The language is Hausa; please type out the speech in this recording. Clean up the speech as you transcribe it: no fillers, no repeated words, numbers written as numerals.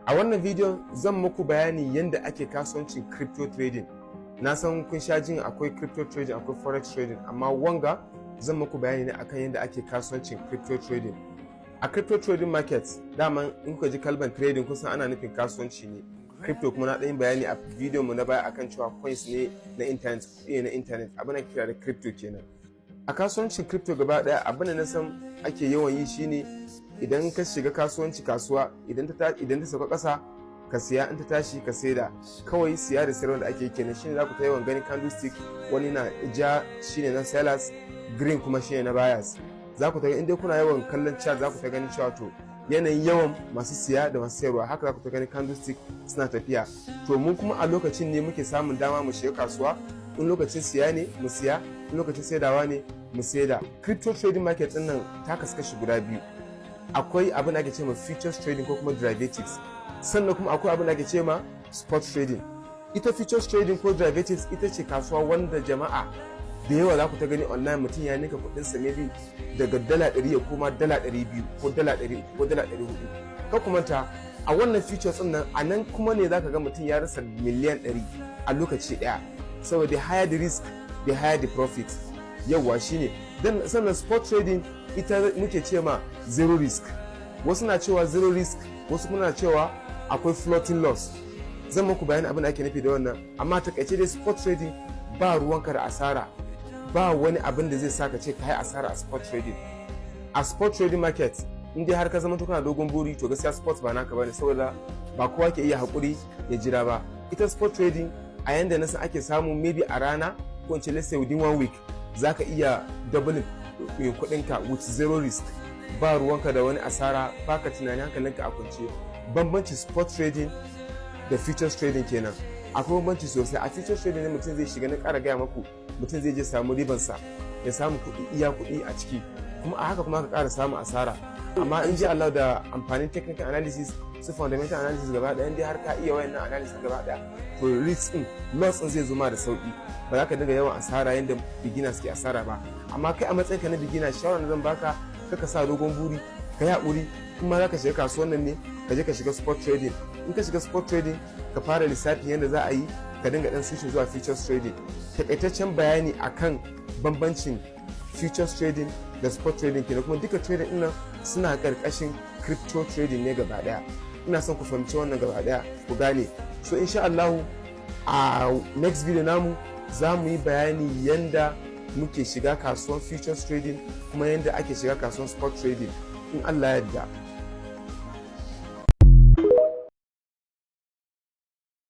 A wannan bidiyon zan muku bayani yadda ake kasuwancin crypto trading. Na san kun sha jin akwai crypto trading, akwai forex trading, amma wanga zan muku bayani ne akan yadda ake kasuwancin crypto trading. A crypto trading market, dama in kuka ji kalban trading kusan ana nufin kasuwanci ne. Crypto kuma na ɗan bayani a bidiyon mu na baya akan cewa coins ne na internet, kuɗi na internet, abin da kira da crypto kenan. A kasuwancin crypto gaba ɗaya abin da na san ake yawan yi shine idan ka shiga kasuwa idan ta sauka ƙasa ka siya, in ta tashi ka saida. Kawai siya da sayarwa da ake kenan shine za ku ta yawan ganin candlestick, wani na ja shine na sellers, green kuma shine na buyers. Za ku ta ga inda kuna yawan kallon chart za ku ta ganin cewa to yanayin yawan masu siya da masu sayarwa, haka za ku ta ganin candlestick suna tafiya. To mu kuma a lokacin ne muke samun dama mu shiga kasuwa, in lokacin siya ne mu siya, in lokacin saidawa ne mu saida. Crypto trading market din nan ta kashi guda biyu. Akwai abin da ake ce ma futures trading ko kuma derivatives, sannan kuma akwai abin da ake ce ma spot trading. Ita futures trading ko derivatives ita ce kasuwa wanda jama'a da yawa za ku ta gani online, mutum ya nika kudin sa maybe daga $100 ya koma $200 ko $100 ko $400. Ka kuma ta a wannan futures din nan, a nan kuma ne za ka ga mutum ya rasa miliyan 100 a lokaci daya, saboda the higher the risk the higher the profit. Yawa shine. Dan sannan spot trading ita muke ce ma zero risk. Wasu na cewa zero risk, wasu kuma na cewa akwai floating loss. Zan muku bayani abin da ake nufi da wannan, amma takaice dai spot trading ba ruwanka da asara, ba wani abin da zai saka ce ka yi asara a spot trading. A spot trading market in dai har ka zama kana dogon buri, to gaskiya spot ba naka bane, saboda ba kowa ke iya hakuri ya jira ba. Ita spot trading a yanda na san ake samu maybe a rana, ko in ce let's say within 1 week zaka iya double kudinka with zero risk. Ba ruwanka da wani asara, baka tunani, hankalinka a kwance. Bambanci spot trading da futures trading kenan. Akwai bambanci sosai. A futures trading ne mutum zai shiga, na ƙara gaya maku, mutum zai je samu ribansa, ya samu kuɗi, iya kuɗi a ciki, kuma a haka kuma ka ƙara samu asara. Amma in ji Allah da amfanin technical analysis su fundamental analysis gaba ɗaya, in dai har ka iya wayannan analysis gaba ɗaya, to risk din, loss din zai zo ma da sauki. Ba za ka dinga yawan asara yadda beginners ke asara ba. Amma kai a matsayinka na beginner, shawarar da zan baka, ka sa dogon buri, ka yi haƙuri. Kuma za ka shiga kasuwan nan ne, ka je ka shiga spot trading. In ka shiga spot trading, ka fara lissafin yadda za a yi, ka dinga dan switch zuwa futures trading. Takaitaccen bayani akan bambancin futures trading da spot trading kenan, kuma duka trading ɗin nan suna ƙarƙashin crypto trading ne gaba ɗaya. Ina son ku fahimci wannan gaba ɗaya, ku gane. So insha Allah a next video namu za mu yi bayani yanda muke shiga kasuwan futures trading, kuma yanda ake shiga kasuwan spot trading in Allah ya yarda.